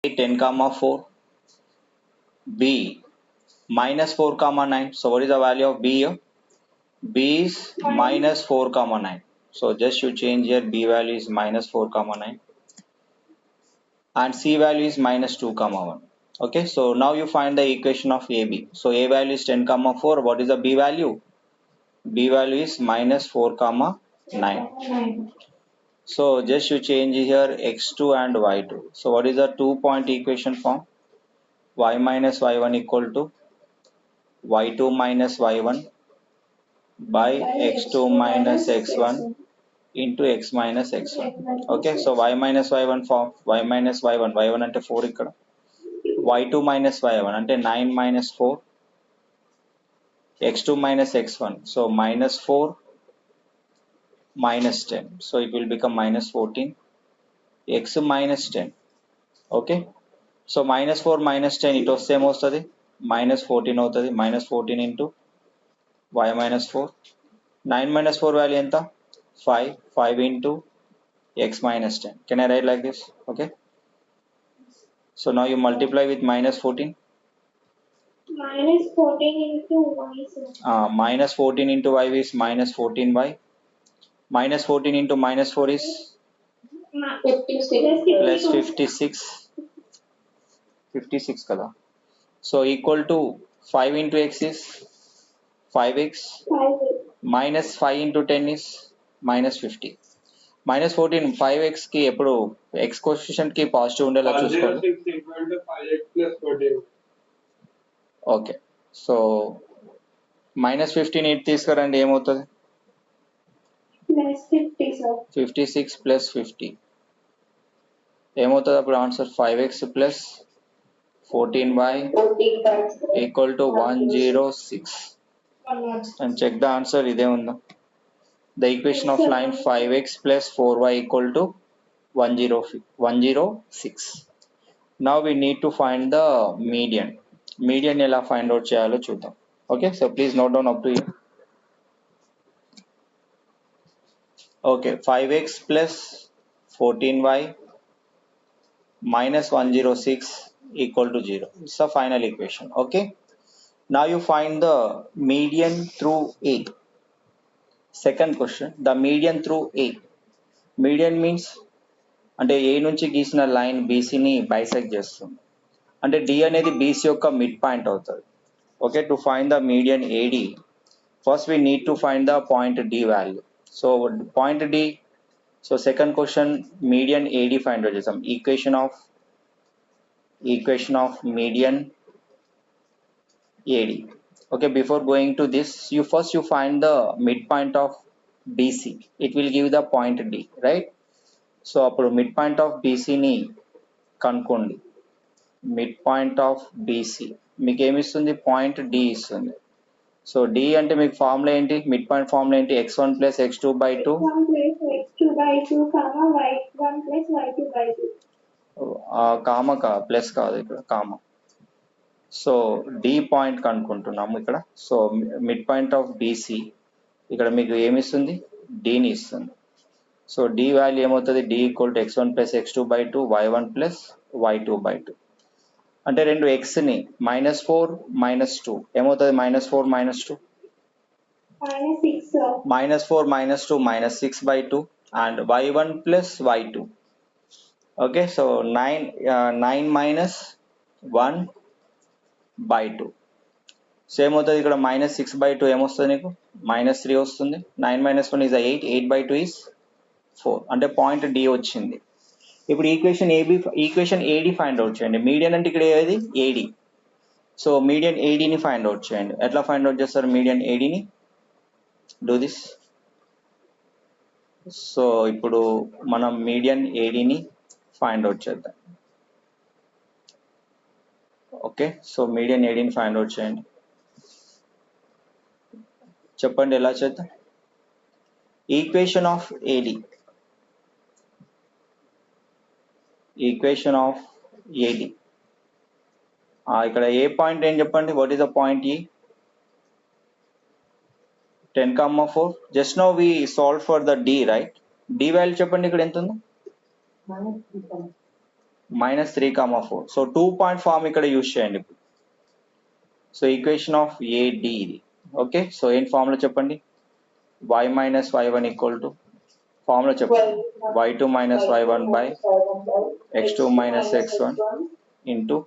10 comma 4, b minus 4 comma 9. So what is the value of b here? B is minus 4 comma 9. So just you change here, b value is minus 4 comma 9 and c value is minus 2 comma 1. Okay, so now you find the equation of AB. So a value is 10 comma 4. What is the b value? B value is minus 4 comma 9. So just you change here x2 and y2. So what is the 2-point equation form? Y minus y1 equal to y2 minus y1 by x2 minus x1 into x minus x1. Okay, so y minus y1 form y minus y1 y1 అంటే 4 ఇక్కడ y2 minus y1 అంటే 9 minus 4 x2 minus x1, so minus 4 minus 10, so it will become minus 14 x minus 10. Okay, so minus 4 minus 10 ఇటు వస్తే ఏమొస్తుంది minus 14 అవుతుంది. minus 14 into y minus 4, 9 minus 4 value ఎంత 5 into x minus 10. Can I write like this? Okay, so now you multiply with minus 14. Minus 14 into y, sir. Minus 14 into y is minus 14y. Minus 14 into minus 4 is 56. plus 56 kada. So equal to 5 into x is 5x 5. minus 5 into 10 is minus 50. minus 14 5x కి ఎప్పుడు x coefficient కి positive ఉండేలా చూసుకోండి. 6 equal to 5x plus 14. Okay, so minus 15 ఇటు తీసుకురండి ఏమవుతుంది Plus 50, sir. 56 plus 50 ఏమవుతుంది అప్పుడు answer 5x plus 14y equal to 106. and check the answer ఇదే ఉందా. The equation of line 5x plus 4y equal to 106. Now we need to find the median. Median ఎలా find out చేయాలో చూద్దాం. Okay, so please note down up to you. Okay, 5x plus 14y minus 106 equal to 0. It's the final equation. Okay, now you find the median through A. Second question, the median through A. Median means అంటే ఏ నుంచి గీసిన line బీసీని bisect చేస్తుంది, అంటే D అనేది BC యొక్క mid point అవుతుంది. Okay, to find the median AD first we need to find the point D value. So point D, so second question median AD find out చేసాం. Equation of median AD. Okay, before going to this you find the mid point of BC, it will give the point D, right? So అప్పుడు mid point of బీసీని కనుక్కోండి. Mid point of BC మీకు ఏమి ఇస్తుంది? Point D ఇస్తుంది. So D అంటే మీకు formula ఏంటి? మిడ్ పాయింట్ ఫార్ములా ఏంటి? x1 plus x2 by 2 1 plus x2 by 2, comma y1 plus y2 by 2. Comma plus కాదు ఇక్కడ కామ. సో డి పాయింట్ కనుక్కుంటున్నాము ఇక్కడ. So mid point of BC ఇక్కడ మీకు ఏమి ఇస్తుంది? డిని ఇస్తుంది. సో డి వాల్యూ ఏమవుతుంది? D equal to x1 plus x2 by 2 y1 plus y2 by 2. అంటే రెండు ఎక్స్ని -4 -2 ఏమవుతుంది? -4 -2 -6, sir. -4 -2 -6 by 2 and y1 plus y2. Okay, so 9 minus 1 by 2. So ఏమవుతుంది ఇక్కడ? -6 by 2 ఏమొస్తుంది నీకు? -3 వస్తుంది. 9 minus 1 is 8, 8 by 2 is 4, అంటే పాయింట్ డి వచ్చింది. ఇప్పుడు ఈక్వేషన్ ఏడి ఫైండ్ అవుట్ చేయండి. మీడియన్ అంటే ఇక్కడ ఏది? ఏడి. సో మీడియన్ ఏడిని ఫైండ్ అవుట్ చేయండి. ఎట్లా ఫైండ్ అవుట్ చేస్తారు మీడియన్ ఏడిని? Do this. సో ఇప్పుడు మనం మీడియన్ ఏడిని ఫైండ్ అవుట్ చేద్దాం. ఓకే, సో మీడియన్ ఏడిని ఫైండ్ అవుట్ చేయండి. చెప్పండి ఎలా చేద్దాం? Equation of AD, equation of AD. ఇక్కడ ఏ పాయింట్ ఏం చెప్పండి? What is the point E? 10, 4. Just now we solve for the D, right? D value చెప్పండి ఇక్కడ ఎంత ఉంది? మైనస్ 3,4. సో 2 పాయింట్ ఫార్మ్ ఇక్కడ యూజ్ చేయండి. సో ఈక్వేషన్ ఆఫ్ ఏడి ఇది. ఓకే, సో ఏం ఫార్ములా చెప్పండి? y minus y1 equal to formula చెప్పండి. y2 minus y1 by x2 minus x1 into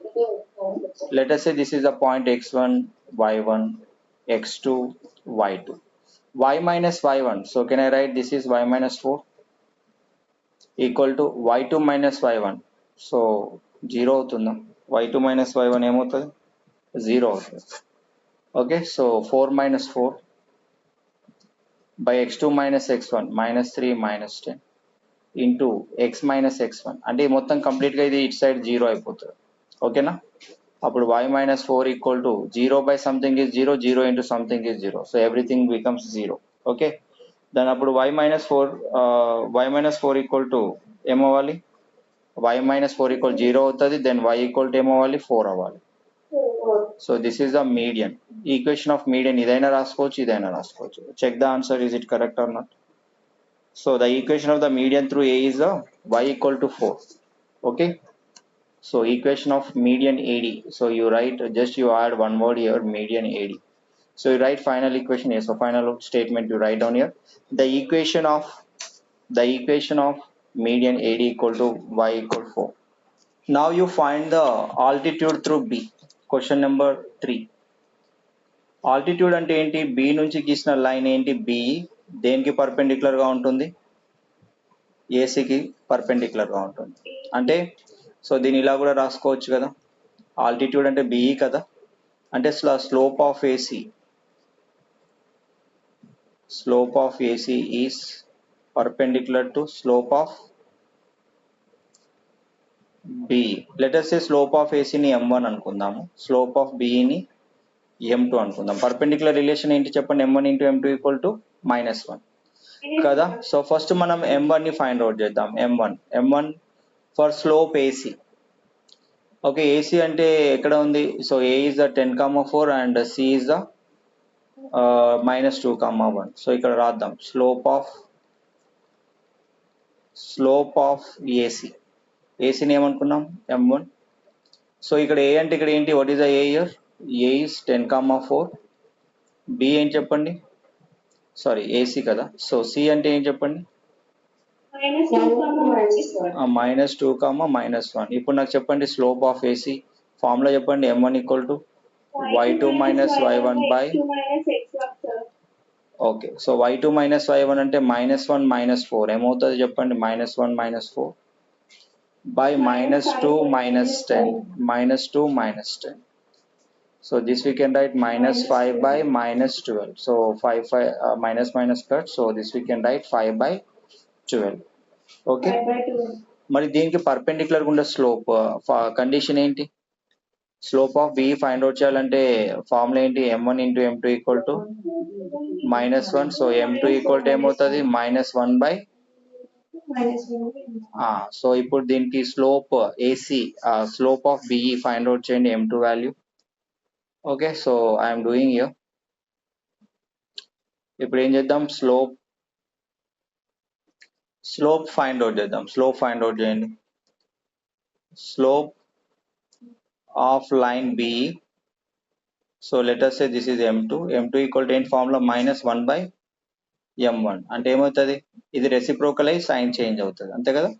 let us say this is the point x1 y1 x2 y2 y minus y1. So can I write this is y minus 4 equal to y2 minus y1. So 0 అవుతుందా? y2 minus y1 ఏమవుతుంది? 0 అవుతుంది. Okay, so 4 minus 4 by x2 minus x1 minus 3 minus 10 into x minus x1. అంటే మొత్తం కంప్లీట్గా ఇది it side 0 అయిపోతుంది. ఓకేనా? అప్పుడు y minus 4 equal to 0 by something is 0, 0 into something is 0. So everything becomes 0. Okay. Then అప్పుడు y minus 4 equal to ఏమవ్వాలి? y minus 4 equal 0 అవుతుంది. Then y equal to ఏమవ్వాలి? 4 అవ్వాలి. So this is the median. Equation of median ఇదైనా రాసుకోవచ్చు, ఇదైనా రాసుకోవచ్చు. Check the answer, is it correct or not? So the equation of the median through A is y equal to 4. Okay. So equation of median AD. So you write, just you add one word here, median AD. So you write final equation here. So final statement you write down here. The equation of median AD equal to y equal 4. Now you find the altitude through B. Question number 3. Altitude అంటే ఏంటి? B నుంచి గీసిన line ఏంటి? B దేనికి perpendicular గా ఉంటుంది? ఏసీకి perpendicular గా ఉంటుంది. అంటే సో దీన్ని ఇలా కూడా రాసుకోవచ్చు కదా. ఆల్టిట్యూడ్ అంటే బిఈ కదా, అంటే slope of AC is perpendicular to slope of BE. Let us say slope of ఏసీని m1 అనుకుందాము, స్లోప్ ఆఫ్ బిఈని m2 అనుకుందాం. పర్పెండిక్యులర్ రిలేషన్ ఏంటి చెప్పండి? m1 into m2 equal to -1 కదా. సో ఫస్ట్ మనం m1 ని ఫైండ్ అవుట్ చేద్దాం. m1 for slope AC. Okay, AC అంటే ఎక్కడ ఉంది? So A is the 10,4 and C is the -2,1. So ఇక్కడ రాద్దాం స్లోప్ ఆఫ్ ఏసీని ఏమనుకున్నాం? m1. సో ఇక్కడ ఏ అంటే ఇక్కడ ఏంటి? What is the A here? A is 10,4. B ఏం చెప్పండి? సారీ ఏసీ కదా. సో సి అంటే ఏం చెప్పండి? -2, ఇప్పుడు నాకు చెప్పండి స్లోప్ ఆఫ్ ఏసీ ఫార్ములా చెప్పండి. m1 equal to y2 minus y1 by okay. So y2 minus y1 అంటే -1 -4 ఏమవుతుంది చెప్పండి? -1 -4 by -2 -10. So this we can write -5 by -12. So 5 minus cut. So this we can write 5 by 12. Okay, మరి దీనికి perpendicular ఉండే slope condition ఏంటి? Slope of B find out చేయాలంటే formula ఏంటి? m1 into m2 equal to -1. So m2 equal to ఏమవుతుంది? -1 by so ఇప్పుడు దీనికి slope AC slope of BE find out చేయండి, m2 value. Okay, so I'm doing here. ఇప్పుడు ఏం చేద్దాం? Slope find out చేద్దాం. స్లోప్ ఫైండ్ అవుట్ చేయండి. Slope of line BE. So let us say this is m2 equal to ఏంటి formula? -1 by m1. అంటే ఏమవుతుంది? ఇది రెసిప్రోకల్ అయి సైన్ చేంజ్ అవుతుంది, అంతే కదా.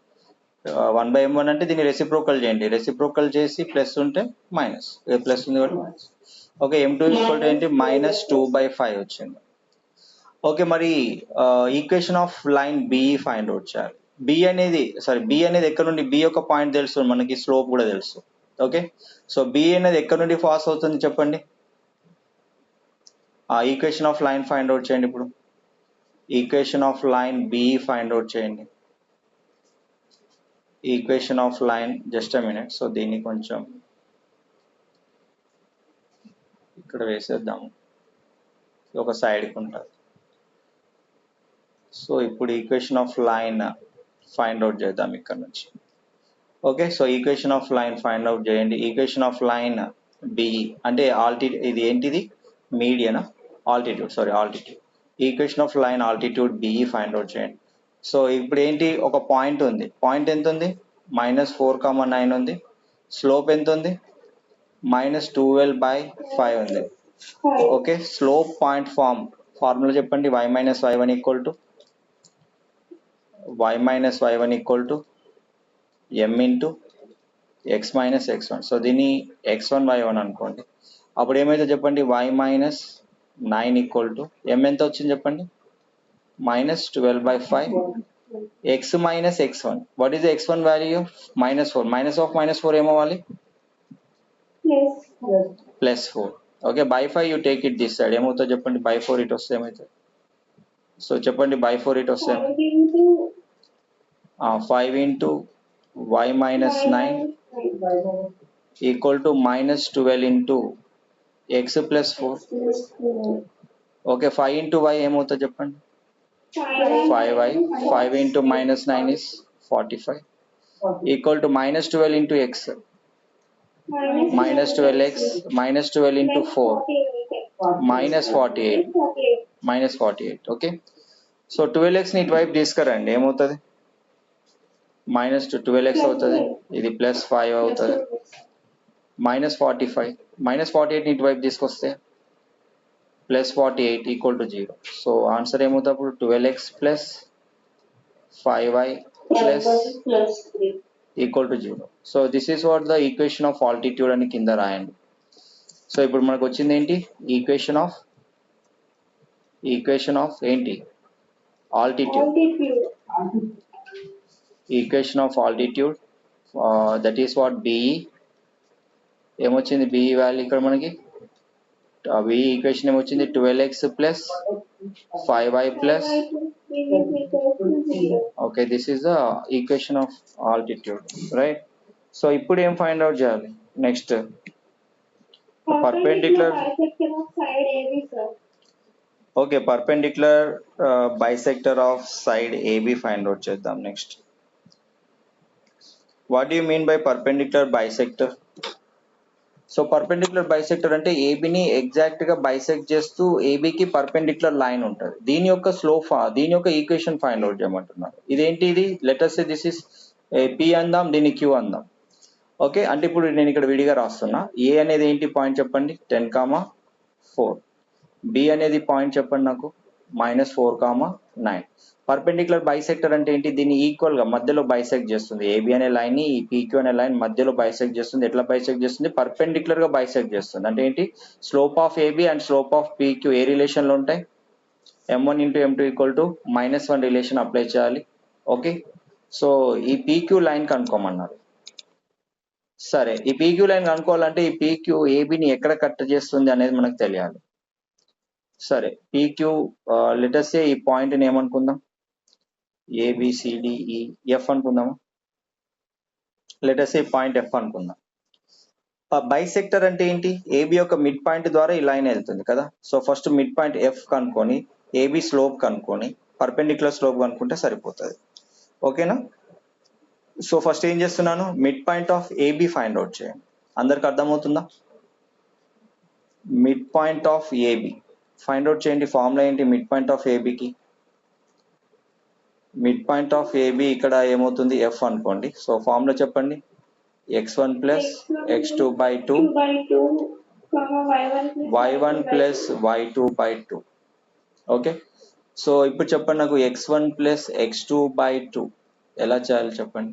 1 బై m1 అంటే దీన్ని రెసిప్రోకల్ చేయండి. రెసిప్రోకల్ చేసి ప్లస్ ఉంటే మైనస్, ప్లస్ ఉంది కాబట్టి minus. Okay, m2 equal to ఏంటి? -2/5 వచ్చింది. ఓకే, మరి equation of line BE find out చేయాలి. బి అనేది ఎక్కడ నుండి? బి యొక్క పాయింట్ తెలుసు మనకి, స్లోప్ కూడా తెలుసు. ఓకే, సో బి అనేది ఎక్కడ నుండి పాస్ అవుతుంది చెప్పండి? Equation of line find out చేయండి. ఇప్పుడు equation of line BE find out చేయండి. Equation of line, just a minute. So దీన్ని కొంచెం ఇక్కడ వేసేద్దాము, ఒక సైడ్కి ఉంటుంది. సో ఇప్పుడు equation of line find out చేద్దాం ఇక్కడ నుంచి. Okay, so equation of line find out చేయండి. ఈక్వేషన్ ఆఫ్ లైన్ బిఈ అంటే ఇది ఏంటిది? Median, altitude. Equation of line altitude BE find out చేయండి. సో ఇప్పుడు ఏంటి? ఒక పాయింట్ ఉంది. పాయింట్ ఎంత ఉంది? -4,9 ఉంది. స్లోప్ ఎంత ఉంది? -12/5 ఉంది. 5. ఓకే, స్లోప్ పాయింట్ ఫార్ములా చెప్పండి. y - y1 = m into x - x1. So దీన్ని x1 y1 అనుకోండి. అప్పుడు ఏమైతే చెప్పండి? y - 9 = m ఎంత వచ్చింది చెప్పండి? -12/5. x - x1. What is the x1 value? -4. -4 ఏమవ్వాలి? +4. Okay, by 5 you take it this side. ఏమవుతుందో చెప్పండి? by 4 ఇటు వస్తే ఏమవుతుంది? సో చెప్పండి, by 4 ఇటు వస్తే 5 into 5 into y - 9 = -12 into x + 4. Okay, 5 into y ఏమవుతుంది చెప్పండి? 5y. 5 into -9 is 45 = -12 into x -12x -12 into 4 -48. Okay, so 12x ని ఇటువైపు తీసుకురండి. ఏమవుతుంది? -12x అవుతుంది. ఇది +5 అవుతుంది. -45. -48 ని ఇటువైపు తీసుకొస్తే +48 = 0. సో ఆన్సర్ ఏమవుతుంది అప్పుడు? 12x + 5y + 0. So this is what the equation of altitude అని కింద రాయండి. సో ఇప్పుడు మనకు వచ్చింది ఏంటి? ఈక్వేషన్ ఆఫ్ ఏంటి? Altitude. Equation of altitude, that is what BE. ఏమొచ్చింది BE వాల్యూ ఇక్కడ మనకి? BE ఈక్వేషన్ ఏమొచ్చింది? 12x + 5y + okay, this is the equation of altitude, right? So ఇప్పుడు ఏం ఫైండ్ అవుట్ చేయాలి? Next perpendicular. Okay, perpendicular bisector of side AB find out చేద్దాం. Next, what do you mean by perpendicular bisector? So perpendicular bisector అంటే ఏబిని exact గా bisect చేస్తూ ఏబికి perpendicular line ఉంటుంది. దీని యొక్క దీని యొక్క ఈక్వేషన్ ఫైండ్ అవుట్ చేయమంటున్నారు. ఇదేంటి? ఇది లెటర్స్ దిస్ ఇస్ P అందాం, దీన్ని Q అందాం. ఓకే, అంటే ఇప్పుడు నేను ఇక్కడ విడిగా రాస్తున్నా. ఏ అనేది ఏంటి పాయింట్ చెప్పండి? 10,4. బి అనేది పాయింట్ చెప్పండి నాకు, -4,9. పర్పెండిక్యులర్ బైసెక్టర్ అంటే ఏంటి? దీన్ని ఈక్వల్ గా మధ్యలో బైసెక్ట్ చేస్తుంది. ఏబి అనే లైన్ ని ఈ PQ అనే లైన్ మధ్యలో బైసెక్ట్ చేస్తుంది. ఎట్లా బైసెక్ట్ చేస్తుంది? పర్పెండిక్యులర్ గా బైసెక్ట్ చేస్తుంది. అంటే ఏంటి? Slope of AB and slope of PQ ఏ రిలేషన్ లో ఉంటాయి? m1 × m2 = -1 రిలేషన్ అప్లై చేయాలి. ఓకే, సో ఈ PQ లైన్ కనుక్కోమన్నారు. సరే, ఈ PQ లైన్ కనుక్కోవాలంటే ఈ PQ ఏబిని ఎక్కడ కట్ చేస్తుంది అనేది మనకు తెలియాలి. సరే, PQ లెటర్ సే ఈ పాయింట్ ని ఏమనుకుందాం? ABCDEF అనుకుందాము. లెటర్ సే పాయింట్ F అనుకుందాం. బైసెక్టర్ అంటే ఏంటి? ఏబి యొక్క మిడ్ పాయింట్ ద్వారా ఈ లైన్ వెళ్తుంది కదా. So first mid point F కనుక్కొని ఏబి స్లోప్ కనుక్కొని పర్పెండిక్యులర్ స్లోప్ కనుక్కుంటే సరిపోతుంది. ఓకేనా? సో ఫస్ట్ ఏం చేస్తున్నాను? Mid point of AB find out చేయండి. అందరికి అర్థమవుతుందా? Mid point of AB find out చేయండి. ఫార్ములా ఏంటి మిడ్ పాయింట్ ఆఫ్ ఏబికి? మిడ్ పాయింట్ ఆఫ్ ఏబి ఇక్కడ ఏమవుతుంది? F అనుకోండి. సో ఫార్ములా చెప్పండి. x1 + x2/2 y1 + y2/2. Okay, so ఇప్పుడు చెప్పండి నాకు x1 + x2/2 ఎలా చేయాలి చెప్పండి?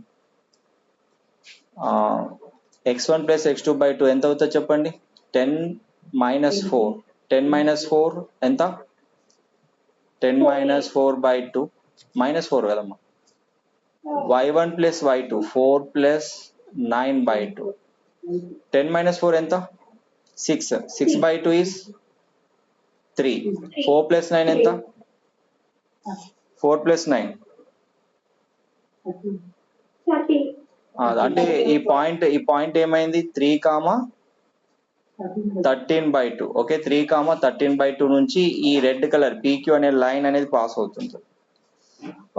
x1 + x2/2 ఎంత అవుతుంది చెప్పండి? 10 - 4. 10 - 4 ఎంత? 10 - 4/2 -4 కదమ్మా. y1 + y2 4 + 9/2. 10 - 4 ఎంత? 6. 6/2 is 3. 4 + 9 ఎంత? 4 + 9 అంటే ఈ పాయింట్ ఏమైంది? 3,13/2. ఓకే, 3,13/2 నుంచి ఈ రెడ్ కలర్ PQ అనే లైన్ అనేది పాస్ అవుతుంది.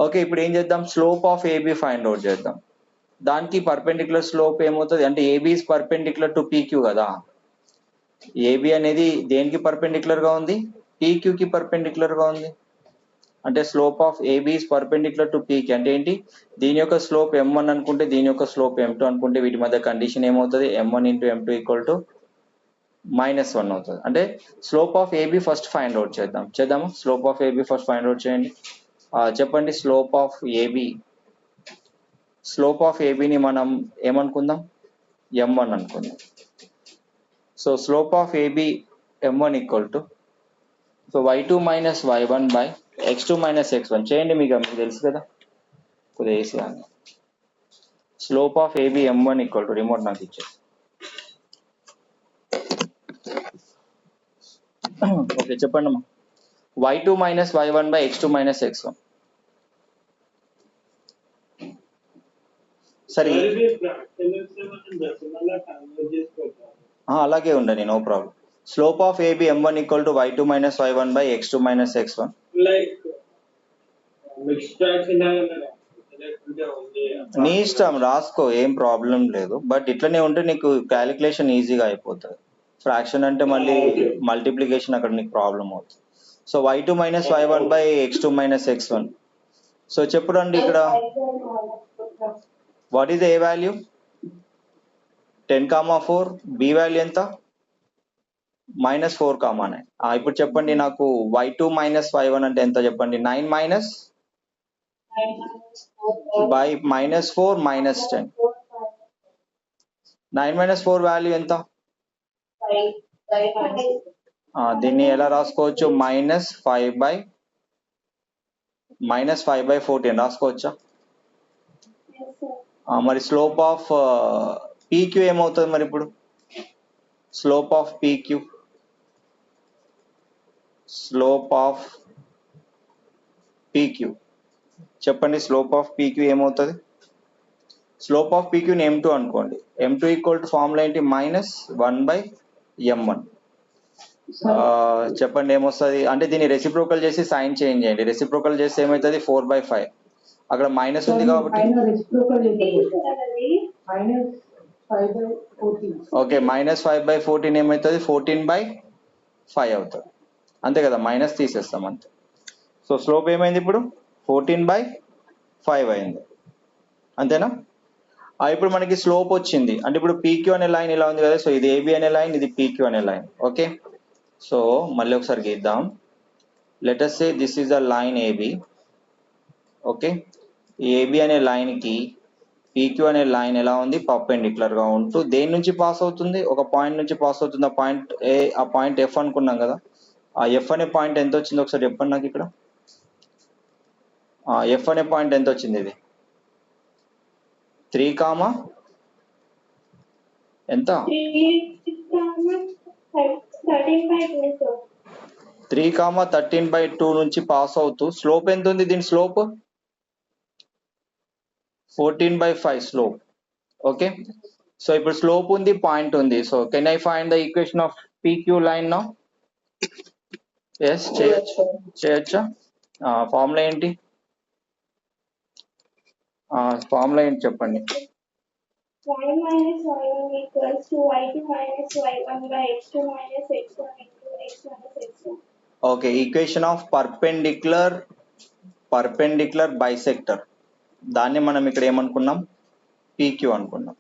ఓకే, ఇప్పుడు ఏం చేద్దాం? Slope of AB find out చేద్దాం. దానికి పర్పెండిక్యులర్ స్లోప్ ఏమవుతుంది అంటే AB is perpendicular to PQ కదా. ఏబి అనేది దేనికి పర్పెండిక్యులర్ గా ఉంది? PQ కి పర్పెండిక్యులర్ గా ఉంది. అంటే slope of AB is perpendicular to పీకి అంటే ఏంటి, దీని యొక్క స్లోప్ m1 అనుకుంటే దీని యొక్క స్లోప్ m2 అనుకుంటే వీటి మధ్య కండిషన్ ఏమవుతుంది, m1 into m2 equal to -1 అవుతుంది. అంటే slope of AB first find out చేద్దాము. Slope of AB first find out చేయండి. చెప్పండి slope of AB. Slope of ఏబిని మనం ఏమనుకుందాం, m1 అనుకుందాం. So slope of AB m1 equal to so y2 minus y1 by x2 minus x1 చేయండి. మీకు తెలుసు కదా, కొద్దిగా వేసి కానీ slope of AB m1 equal to remote నాకు ఇచ్చేసి ఓకే చెప్పండి అమ్మా. y2 minus y1 by x2 minus x1. సరే అలాగే ఉండండి, no problem. Slope of AB m1 equal to y2 minus y1 by x2 minus x1. నీ ఇష్టం రాసుకో, ఏం ప్రాబ్లం లేదు. బట్ ఇట్లనే ఉంటే నీకు క్యాలిక్యులేషన్ ఈజీగా అయిపోతుంది. ఫ్రాక్షన్ అంటే మళ్ళీ మల్టిప్లికేషన్ అక్కడ నీకు ప్రాబ్లం అవుతుంది. So y2 minus y1 by x2 minus x1. So చెప్పండి ఇక్కడ what is A value 10,4, B value ఎంత -4,9. ఇప్పుడు చెప్పండి నాకు y2 మైనస్ y1 అంటే ఎంత చెప్పండి. 9 minus by -4 minus 10. 9 minus 4 value ఎంత, దీన్ని ఎలా రాసుకోవచ్చు, -5/14 రాసుకోవచ్చా. మరి స్లోప్ ఆఫ్ పీక్యూ ఏమవుతుంది మరి ఇప్పుడు, slope of PQ, slope of PQ చెప్పండి. స్లోప్ ఆఫ్ పీక్యూ ఏమవుతుంది, స్లోప్ ఆఫ్ పీక్యూని m2 అనుకోండి. m2 ఈక్వల్ టు ఫార్ములా ఏంటి, -1/m1. చెప్పండి ఏమొస్తుంది అంటే దీన్ని రెసిప్రోకల్ చేసి సైన్ చేంజ్ చేయండి. రెసిప్రోకల్ చేస్తే ఏమవుతుంది 4/5. అక్కడ మైనస్ ఉంది కాబట్టి ఓకే -5/14 ఏమవుతుంది 14/5 అవుతుంది. అంతే కదా, మైనస్ తీసేస్తాం అంతే. సో స్లోప్ ఏమైంది ఇప్పుడు 14/5 అయింది, అంతేనా. ఇప్పుడు మనకి స్లోప్ వచ్చింది అంటే ఇప్పుడు పీక్యూ అనే లైన్ ఇలా ఉంది కదా. సో ఇది ఏబి అనే లైన్, ఇది పీక్యూ అనే లైన్. ఓకే, సో మళ్ళీ ఒకసారి గీద్దాం. Let us say this is a line AB. Okay, AB అనే లైన్కి పీక్యూ అనే లైన్ ఎలా ఉంది, పర్పెండిక్యులర్ గా ఉంటూ దేని నుంచి పాస్ అవుతుంది, ఒక పాయింట్ నుంచి పాస్ అవుతుంది. ఆ పాయింట్ ఏ, ఆ పాయింట్ ఎఫ్ అనుకున్నాం కదా. ఆ ఎఫ్ అనే పాయింట్ ఎంత వచ్చింది ఒకసారి చెప్పండి నాకు. ఇక్కడ ఎఫ్ అనే పాయింట్ ఎంత వచ్చింది, ఇది 3, ఎంత 3,13/2 నుంచి పాస్ అవుతూ స్లోప్ ఎంత ఉంది, దీని స్లోప్ 14/5 స్లోప్. ఓకే, సో ఇప్పుడు స్లోప్ ఉంది, పాయింట్ ఉంది. So can I find the equation of PQ line now. Yes చేయొచ్చా. ఫార్ములా ఏంటి, ఫార్ములా ఏంటి చెప్పండి. y minus y1 equals to y2 minus y1 by x2 minus x1 into x minus x1. Okay, equation of perpendicular bisector, దాన్ని మనం ఇక్కడ ఏమనుకున్నాం, PQ అనుకున్నాం.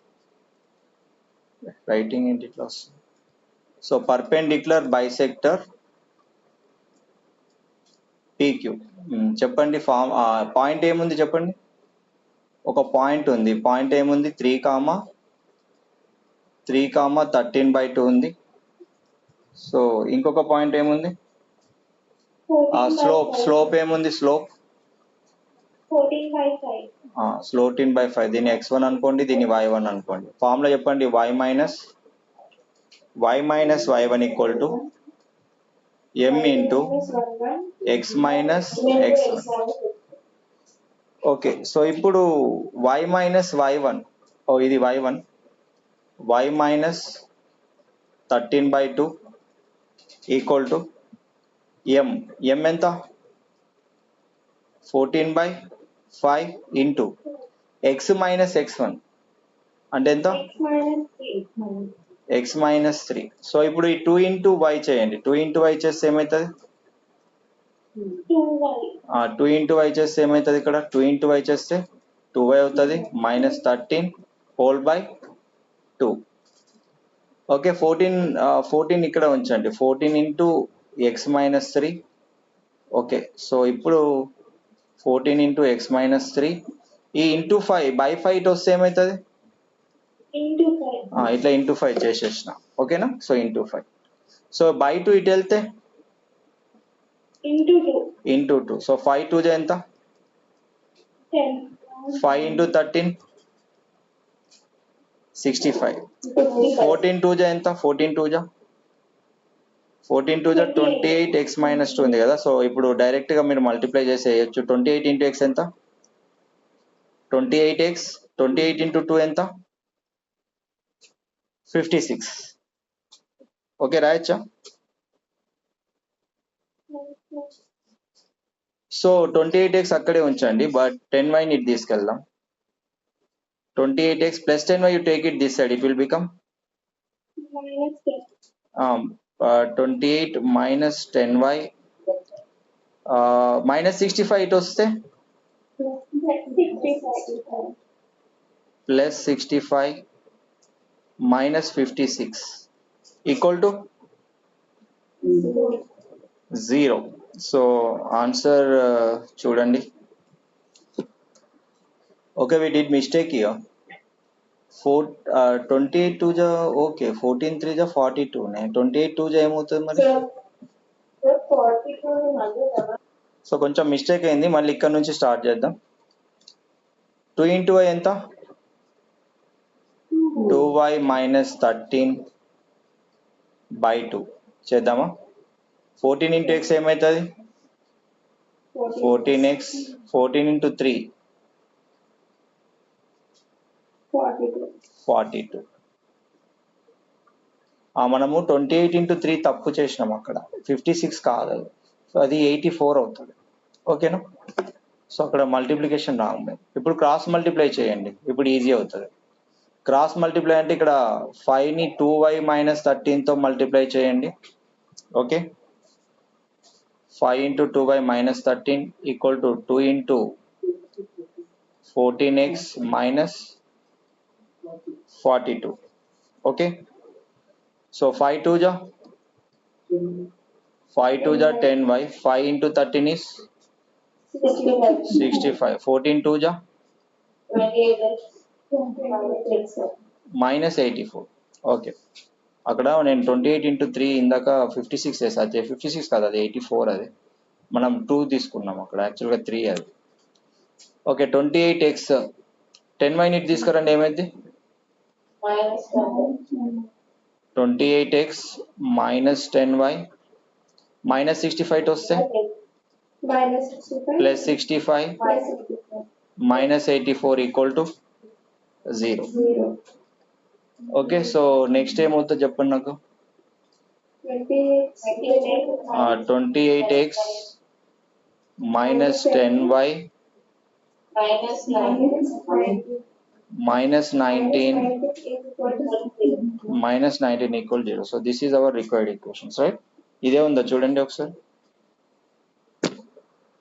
Writing ఏంటి class. So perpendicular bisector PQ. చెప్పండి పాయింట్ ఏముంది చెప్పండి. ఒక పాయింట్ ఉంది, పాయింట్ ఏముంది 3,13/2 ఉంది. సో ఇంకొక పాయింట్ ఏముంది, స్లోప్ ఏముంది, స్లోప్ 14/5. 14/5. దీన్ని x1 అనుకోండి, దీన్ని y1 అనుకోండి. ఫార్ములా చెప్పండి, y minus y1 equal to m into x minus x1. Okay, so ఇప్పుడు y minus y1, ఇది y1, y minus 13/2 equal to m ఎంత 14/5 ఇంటూ x minus x1 అంటే ఎంత, x minus 3. సో ఇప్పుడు ఈ 2 into y చేయండి. 2 into y చేస్తే ఏమవుతుంది 2y. 2 ఇంటూ వై చేస్తే ఏమవుతుంది ఇక్కడ 2 ఇంటూ వై చేస్తే 2y అవుతుంది -13 హోల్ బై 2. ఓకే 14 ఇక్కడ ఉంచండి 14 into X minus 3. Okay so ఇప్పుడు 14 ఇంటూ ఎక్స్ మైనస్ 3 ఈ ఇంటూ 5 బై 5 వస్తే ఏమవుతుంది Into 5. ఇట్లా ఇంటూ 5 చేసేసిన ఓకేనా. సో ఇంటూ 5 సో బై 2 ఇటు వెళ్తే Into 2. ఇంటూ 2 సో 5 2 జా ఎంత 10. 5 ఇంటూ 13 65. 55. 14 2 జా ఎంత 14 2 జా 28 ఎక్స్ మైనస్ 2 ఉంది కదా. సో ఇప్పుడు డైరెక్ట్గా మీరు మల్టిప్లై చేసేయచ్చు 28 ఇంటూ ఎక్స్ ఎంత 28x 28 ఇంటూ 2 ఎంత 56. ఓకే రాయచ్చా. సో 28x అక్కడే ఉంచండి బట్ 10y ఇట్ తీసుకెళ్దాం. 28x plus 10y you take it this side, it will become Minus 10. 28 minus 10y minus 65 it వస్తే plus 65 minus 56 equal to 0. So answer చూడండి. Okay we did mistake here. 28 2 జా okay 14 3 జా 42 నే 28 2 జా ఏమవుతుంది మరి. So కొంచెం మిస్టేక్ అయింది మళ్ళీ ఇక్కడ నుంచి స్టార్ట్ చేద్దాం. 2 ఇంటూ వై ఎంత 2y మైనస్ 13 బై 2 చేద్దామా. 14 ఇంటూ ఎక్స్ ఏమవుతుంది 14x 14 ఇంటూ 3 42. మనము 28 ఇంటూ 3 తప్పు చేసినాం అక్కడ 56 కాదు అది. సో అది 84 అవుతుంది ఓకేనా. సో అక్కడ మల్టిప్లికేషన్ రాంగ్. ఇప్పుడు క్రాస్ మల్టిప్లై చేయండి ఇప్పుడు ఈజీ అవుతుంది. క్రాస్ మల్టిప్లై అంటే ఇక్కడ 5ని 2y మైనస్ 13తో మల్టిప్లై చేయండి. Okay 5 into 2y minus 13 equal to 2 into 14x minus 42. Okay so 5 2 జా 10y 5 ఇంటూ 13 is 65. 14 2 జా మైనస్ 84. ఓకే అక్కడ నేను 28 ఇంటూ 3 ఇందాక 56 వేసా అది 56 కాదు అది 84. అది మనం 2 తీసుకున్నాం అక్కడ యాక్చువల్గా 3 అది. ఓకే 28x 10y ఇటు తీసుకురండి ఏమైంది 28x మైనస్ 10y మైనస్ 65 వస్తే plus 65 minus 84 equal to 0. Okay so next ఏమవుతుంది చెప్పండి నాకు 28x minus 10y minus 19 equal 0. So this is our required equations right. ఇదే ఉందా చూడండి ఒకసారి.